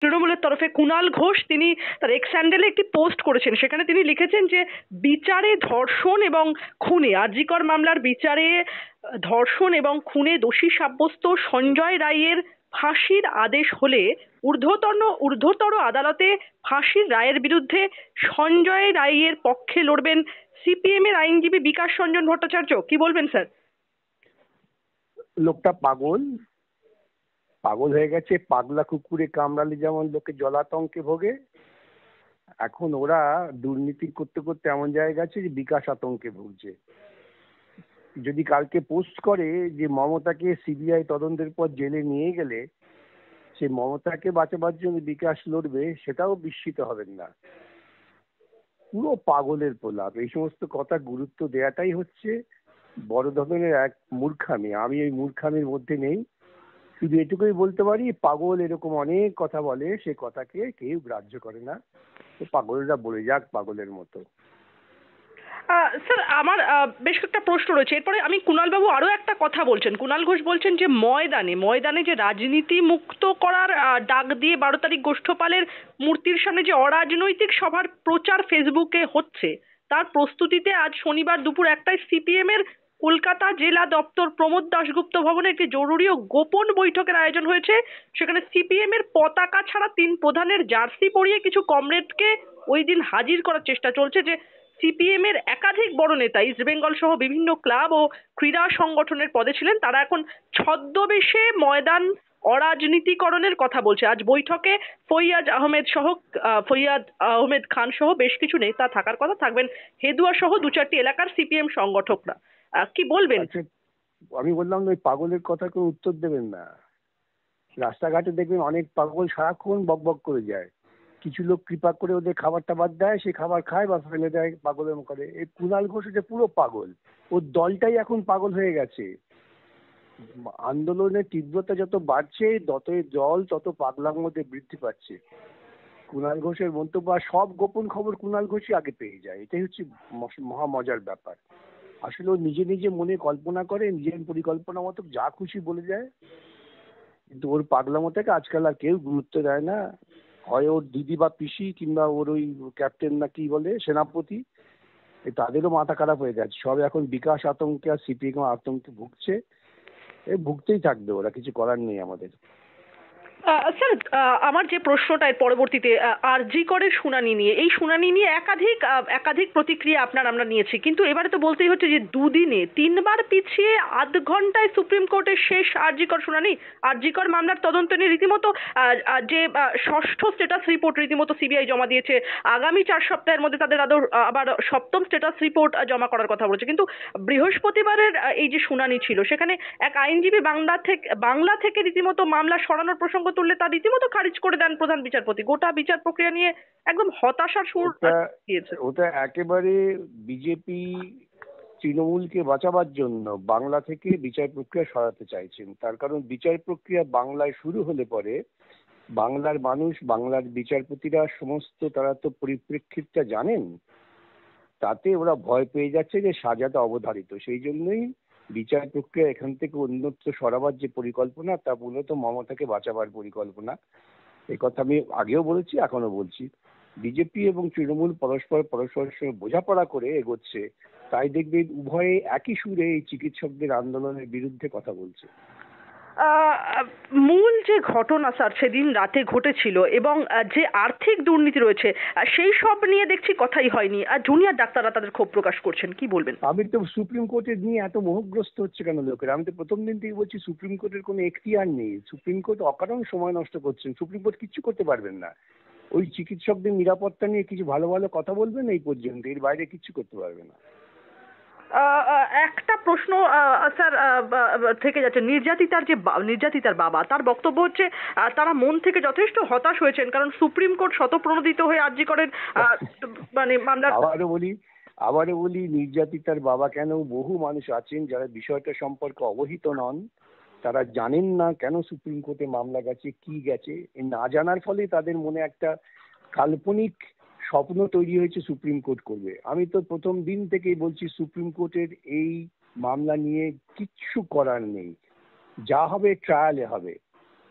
তৃণমূলের তরফে কুণাল ঘোষ তিনি তার এক্স হ্যান্ডেলে একটি পোস্ট করেছেন, সেখানে তিনি লিখেছেন যে বিচারে ধর্ষণ এবং খুনে, আর জি কর মামলার বিচারে ধর্ষণ এবং খুনে দোষী সাব্যস্ত সঞ্জয় রায়ের ফাঁসির আদেশ হলে ঊর্ধ্বতর আদালতে ফাঁসির রায়ের বিরুদ্ধে সঞ্জয় রায়ের পক্ষে লড়বেন সিপিএম এর আইনজীবী বিকাশ রঞ্জন ভট্টাচার্য। কি বলবেন স্যার? লোকটা পাগল পাগল হয়ে গেছে। পাগলা কুকুরে কামড়ালে যেমন লোকে জলাতঙ্কে ভোগে, এখন ওরা দুর্নীতি করতে করতে এমন জায়গা আছে যে বিকাশ আতঙ্কে ভুগছে। যদি কালকে পোস্ট করে যে মমতাকে সিবিআই তদন্তের পর জেলে নিয়ে গেলে সে মমতাকে বাঁচাবার জন্য বিকাশ লড়বে, সেটাও বিস্মিত হবেন না। পুরো পাগলের প্রলাপ। এই সমস্ত কথা গুরুত্ব দেওয়াটাই হচ্ছে বড় ধরনের এক মূর্খামি। আমি এই মূর্খামির মধ্যে নেই, শুধু এটুকুই বলতে পারি, পাগল এরকম অনেক কথা বলে, সে কথাকে কেউ গ্রাহ্য করে না। তো পাগলরা বলে যাক পাগলের মতো। স্যার আমার বেশ কয়েকটা প্রশ্ন রয়েছে, এরপরে আমি কুণাল বাবু আরো একটা কথা বলছেন। কুণাল ঘোষ বলছেন যে ময়দানে যে রাজনীতি মুক্ত করার ডাক দিয়ে 12 তারিখ গোষ্ঠপালের মূর্তির সামনে যে অরাজনৈতিক সভার প্রচার ফেসবুকে হচ্ছে, তার প্রস্তুতিতে আজ শনিবার দুপুর 1টায় সিপিএম এর কলকাতা জেলা দপ্তর প্রমোদ দাশগুপ্ত ভবনে একটি জরুরি ও গোপন বৈঠকের আয়োজন হয়েছে। সেখানে সিপিএম এর পতাকা ছাড়া 3 প্রধানের জার্সি পরিয়ে কিছু কমরেডকে ওই দিন হাজির করার চেষ্টা চলছে। যে সিপিএম এর একাধিক বড় নেতা ইস্ট বেঙ্গল সহ বিভিন্ন ক্লাব ও ক্রীড়া সংগঠনের পদে ছিলেন, তারা এখন ছদ্মবেশে ময়দান অরাজনীতিকরণের কথা বলছে। আজ বৈঠকে ফৈয়াদ আহমেদ খান সহ বেশ কিছু নেতা থাকার কথা, থাকবেন হেদুয়া সহ 2-4টি এলাকার সিপিএম সংগঠকরা। কি বলবেন? আচ্ছা, আমি বললাম ওই পাগলের কথা কোনো উত্তর দেবেন না। রাস্তাঘাটে দেখবেন অনেক পাগল সারাক্ষণ বক বক করে যায়। কিছু লোক কৃপা করে ওদের খাবার টাবার দেয়, সে খাবার খায় বা ফেলে দেয় পাগলের করে। এই কুণাল ঘোষ যে পুরো পাগল, ওর দলটাই এখন পাগল হয়ে গেছে। আন্দোলনের তীব্রতা যত বাড়ছে ততই জল তত পাগলার মধ্যে বৃদ্ধি পাচ্ছে। কুণাল ঘোষের মন্তব্য আর সব গোপন খবর কুণাল ঘোষই আগে পেয়ে যায়, এটাই হচ্ছে মহা মজার ব্যাপার। আসলে ও নিজে নিজে মনে কল্পনা করে, নিজের পরিকল্পনা মতো যা খুশি বলে যায়, কিন্তু ওর পাগলামোটাকে আজকাল আর কেউ গুরুত্ব দেয় না। হয় ওর দিদি বা পিসি কিংবা ওর ওই ক্যাপ্টেন না কি বলে সেনাপতি, তাদেরও মাথা খারাপ হয়ে গেছে। সব এখন বিকাশ আতঙ্কে আর সিপিএম আতঙ্কে ভুগছে। ভুগতেই থাকবে ওরা, কিছু করার নেই আমাদের। স্যার আমার যে প্রশ্নটা এর পরবর্তীতে আরজি করের শুনানি নিয়ে, এই শুনানি নিয়ে একাধিক প্রতিক্রিয়া আমরা নিয়েছি, কিন্তু এবারে তো বলতেই হচ্ছে যে দুদিনে 3বার পিছিয়ে আধ ঘন্টায় সুপ্রিম কোর্টের শেষ আরজি কর শুনানি। আরজি কর মামলার তদন্ত নিয়ে রীতিমতো যে ষষ্ঠ স্ট্যাটাস রিপোর্ট রীতিমতো সিবিআই জমা দিয়েছে। আগামী 4 সপ্তাহের মধ্যে তাদের আবার সপ্তম স্ট্যাটাস রিপোর্ট জমা করার কথা বলেছে। কিন্তু বৃহস্পতিবারের এই যে শুনানি ছিল, সেখানে এক আইনজীবী বাংলা থেকে রীতিমতো মামলা সরানোর প্রসঙ্গ তুললে তা রীতিমতো খারিজ করে দেন প্রধান বিচারপতি। গোটা বিচার প্রক্রিয়া নিয়ে একদম হতাশার সুর দিয়েছে। ওটা একেবারে বিজেপি তৃণমূলকে বাঁচাবার জন্য বাংলা থেকে বিচার প্রক্রিয়া সরাতে চাইছেন। তার কারণ বিচার প্রক্রিয়া বাংলায় শুরু হলে পরে বাংলার মানুষ, বাংলার বিচারপতিরা সমস্ত তারা তো পরিপ্রেক্ষিতটা জানেন, তাতে ওরা ভয় পেয়ে যাচ্ছে যে সাজাটা অবধারিত। সেই জন্যই বিচার প্রক্রিয়া এখান থেকে অন্যত্র সরাবার যে পরিকল্পনা, তা মূলত মমতাকে বাঁচাবার পরিকল্পনা। এই কথা আমি আগেও বলেছি, এখনো বলছি। বিজেপি এবং তৃণমূল পরস্পরের সঙ্গে বোঝাপড়া করে এগোচ্ছে, তাই দেখবেন উভয়ে একই সুরে এই চিকিৎসকদের আন্দোলনের বিরুদ্ধে কথা বলছে। মূল যে ঘটনা স্যার সেদিন রাতে ঘটেছিল এবং যে আর্থিক দুর্নীতি রয়েছে, সেই সব নিয়ে দেখছি কথাই হয়নি, আর জুনিয়র ডাক্তাররা তাদের ক্ষোভ প্রকাশ করছেন। কি বলবেন? আমি তো সুপ্রিম কোর্টের নিয়ে এত মোহগ্রস্ত হচ্ছে কেন লোকেরা? আমি তো প্রথম দিন থেকে বলছি সুপ্রিম কোর্টের কোনো এখতিয়ার নেই। সুপ্রিম কোর্ট অকারণ সময় নষ্ট করছেন। সুপ্রিম কোর্ট কিচ্ছু করতে পারবেন না। ওই চিকিৎসকদের নিরাপত্তা নিয়ে কিছু ভালো ভালো কথা বলবেন এই পর্যন্ত, এর বাইরে কিচ্ছু করতে পারবে না। একটা প্রশ্ন স্যার থেকে যাচ্ছে, নির্যাতিতার বাবা, তার বক্তব্য হচ্ছে তারা মন থেকে যথেষ্ট হতাশ হয়েছেন, কারণ সুপ্রিম কোর্ট শতপ্রণোদিত হয়ে আরজি করেন মানে মামলার। আবারও বলি নির্যাতিতার বাবা কেন, বহু মানুষ আছেন যারা বিষয়টা সম্পর্কে অবহিত নন, তারা জানেন না কেন সুপ্রিম কোর্টে মামলা গেছে, কি গেছে। এই না জানার ফলে তাদের মনে একটা কাল্পনিক স্বপ্ন তৈরি হয়েছে সুপ্রিম কোর্ট করবে। আমি তো প্রথম দিন থেকেই বলছি সুপ্রিম কোর্টের এই মামলা নিয়ে কিচ্ছু করার নেই, যা হবে ট্রায়ালে হবে।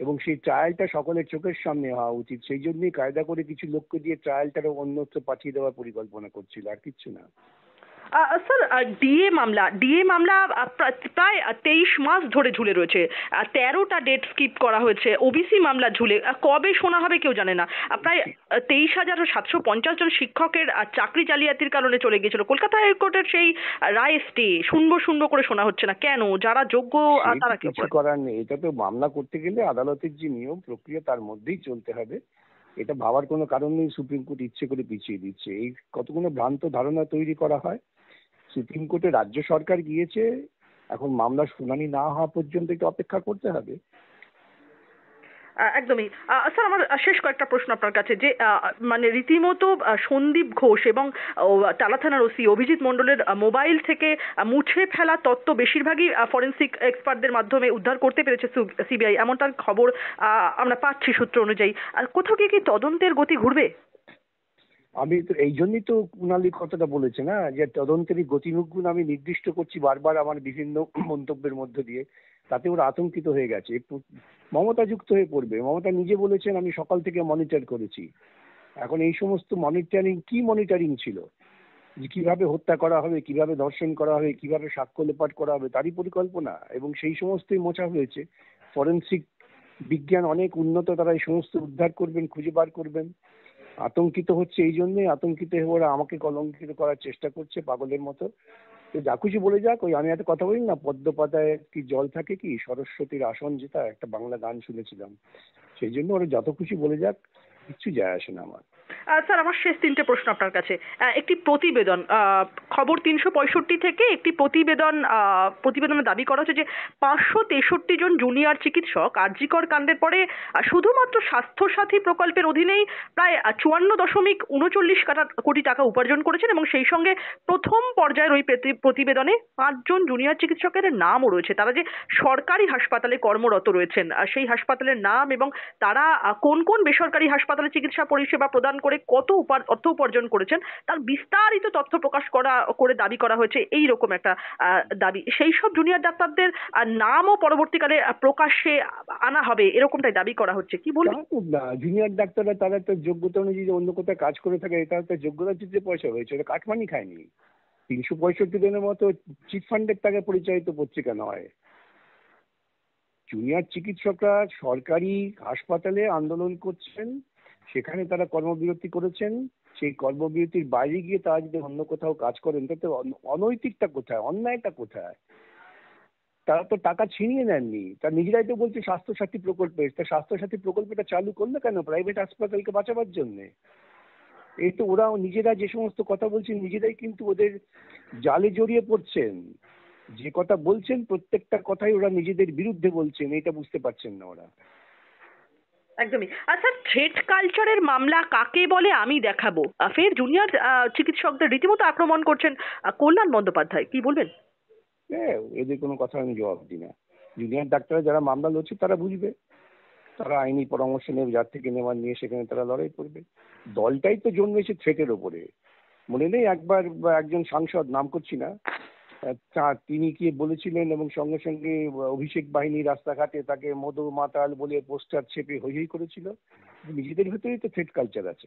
এবং সেই ট্রায়ালটা সকলের চোখের সামনে হওয়া উচিত। সেই জন্যই কায়দা করে কিছু লোককে দিয়ে ট্রায়ালটারও অন্যত্র পাঠিয়ে দেওয়ার পরিকল্পনা করছিল, আর কিচ্ছু না। স্যার, ডিএ মামলা প্রায় 23 মাস ধরে ঝুলে রয়েছে। 13টা ডেট স্কিপ করা হয়েছে। ওবিসি মামলা ঝুলে কবে শোনা হবে কেউ জানে না। প্রায় 23,750 জন শিক্ষকের চাকরি জালিয়াতির কারণে চলে গিয়েছিল। কলকাতা হাইকোর্টের সেই রায় স্টে শুনবো শুনবো করে শোনা হচ্ছে না কেন? যারা যোগ্য সে তো তারা কি কিছু অপরাধী? করার নেই, এটা তো মামলা করতে গেলে আদালতের যে নিয়ম প্রক্রিয়া তার মধ্যেই চলতে হবে। এটা ভাবার কোনো কারণ নেই সুপ্রিম কোর্ট ইচ্ছে করে পিছিয়ে দিচ্ছে। এই কতগুলো ভ্রান্ত ধারণা তৈরি করা হয়। সুপ্রিম কোর্টে রাজ্য সরকার গিয়েছে, এখন মামলার শুনানি না হওয়া পর্যন্ত একটু অপেক্ষা করতে হবে। একদমই। স্যার, আমার শেষ কয়েকটা প্রশ্ন আপনার কাছে, যে মানে রীতিমতো সন্দীপ ঘোষ এবং টালা থানার ওসি অভিজিৎ মণ্ডলের মোবাইল থেকে মুছে ফেলা তথ্য বেশিরভাগই ফরেনসিক এক্সপার্টদের মাধ্যমে উদ্ধার করতে পেরেছে সিবিআই, এমনটার খবর আমরা পাচ্ছি সূত্র অনুযায়ী। কোথাও গিয়ে কি তদন্তের গতি ঘুরবে? আমি তো এই জন্যই তো কুণালী কথাটা বলেছে না, যে তদন্তের গতিমুখগুলো আমি নির্দিষ্ট করছি বারবার আমার বিভিন্ন মন্তব্যের মধ্য দিয়ে। তাতে ওরা আতঙ্কিত হয়ে গেছে, একটু মমতা যুক্ত হয়ে পড়বে। মমতা নিজে বলেছেন আমি সকাল থেকে মনিটর করেছি। এখন এই সমস্ত মনিটরিং কি মনিটরিং ছিল, যে কিভাবে হত্যা করা হবে, কিভাবে ধর্ষণ করা হবে, কিভাবে সাক্ষ্য লোপাট করা হবে তারই পরিকল্পনা, এবং সেই সমস্তই মোছা হয়েছে। ফরেনসিক বিজ্ঞান অনেক উন্নত, তারা এই সমস্ত উদ্ধার করবেন, খুঁজে বার করবেন। আতঙ্কিত হচ্ছে এই জন্যই, আতঙ্কিত হয়ে ওরা আমাকে কলঙ্কিত করার চেষ্টা করছে পাগলের মতো। তো যা খুশি বলে যাক। ওই আমি একটা কথা বলি না, পদ্ম পাতায় কি জল থাকে, কি সরস্বতীর আসন, যেটা একটা বাংলা গান শুনেছিলাম। সেই জন্য ওরা যত খুশি বলে যাক, কিচ্ছু যায় আসে না আমার। স্যার, আমার শেষ তিনটে প্রশ্ন আপনার কাছে। একটি প্রতিবেদন, খবর 365 থেকে একটি প্রতিবেদনে দাবি করা হচ্ছে যে 563 জন জুনিয়র চিকিৎসক আরজিকর কাণ্ডের পরে শুধুমাত্র স্বাস্থ্যসাথী প্রকল্পের অধীনেই প্রায় 54.39 কোটি টাকা উপার্জন করেছেন, এবং সেই সঙ্গে প্রথম পর্যায়ের ওই প্রতিবেদনে 5 জন জুনিয়র চিকিৎসকের নামও রয়েছে। তারা যে সরকারি হাসপাতালে কর্মরত রয়েছেন, সেই হাসপাতালের নাম এবং তারা কোন কোন বেসরকারি হাসপাতালে চিকিৎসা পরিষেবা প্রদান করে কত অর্থ উপার্জন করেছেন তার বিস্তারিত তথ্য প্রকাশ করে দাবি করা হয়েছে। এই রকম একটা দাবি, সেই সব জুনিয়র ডাক্তারদের নামও পরবর্তীকালে প্রকাশ্যে আনা হবে, এরকমটাই দাবি করা হচ্ছে। কি তা বলবেন? তো না, জুনিয়র ডাক্তাররা তারা তো যোগ্যতা অনুযায়ী যে অন্য কোথাও কাজ করে থাকে, এটা তো যোগ্যতার যে পয়সা হয়েছে, ওটা কাটমানি খায়নি। 365 দিনের মতো চিট ফান্ডের টাকা পরিচালিত পত্রিকা নয়। জুনিয়র চিকিৎসকরা সরকারি হাসপাতালে আন্দোলন করছেন, সেখানে তারা কর্মবিরতি করেছেন। সেই কর্মবিরতির বাইরে গিয়ে তারা যদি অন্য কোথাও কাজ করেন, তাতে অনৈতিকটা কোথায়, অন্যায়টা কোথায়? তারা তো টাকা ছিনিয়ে নেননি, তারা নিজেরাই তো বলছে স্বাস্থ্যসাথী প্রকল্পে। তা স্বাস্থ্যসাথী প্রকল্পটা চালু করলো কেন? প্রাইভেট হাসপাতালকে বাঁচাবার জন্যে। এই তো ওরা নিজেরা যে সমস্ত কথা বলছেন, নিজেরাই কিন্তু ওদের জালে জড়িয়ে পড়ছেন। যে কথা বলছেন প্রত্যেকটা কথাই ওরা নিজেদের বিরুদ্ধে বলছেন, এটা বুঝতে পারছেন না ওরা। একদমই। আচ্ছা, থ্রেট কালচারের মামলা কাকে বলে আমি দেখাবো, ফের জুনিয়র চিকিৎসকদের রীতিমতো আক্রমণ করছেন কল্যাণ বন্দ্যোপাধ্যায়, কি বলবেন? হ্যাঁ, এদের কোনো কথা আমি জবাব দিই না। জুনিয়র ডাক্তাররা যারা মামলা লড়ছে তারা বুঝবে, তারা আইনি পরামর্শ নেবে, যার থেকে নেওয়ার নিয়ে সেখানে তারা লড়াই করবে। দলটাই তো জন্মেছে থ্রেটের ওপরে। মনে নেই একবার একজন সাংসদ, নাম করছি না, তিনি কি বলেছিলেন, এবং সঙ্গে সঙ্গে অভিষেক বাহিনী রাস্তাঘাটে তাকে মধু মাতাল বলে পোস্টার ছেপে হৈ হৈ করেছিল। নিজেদের ভেতরেই তো থ্রেট কালচার আছে।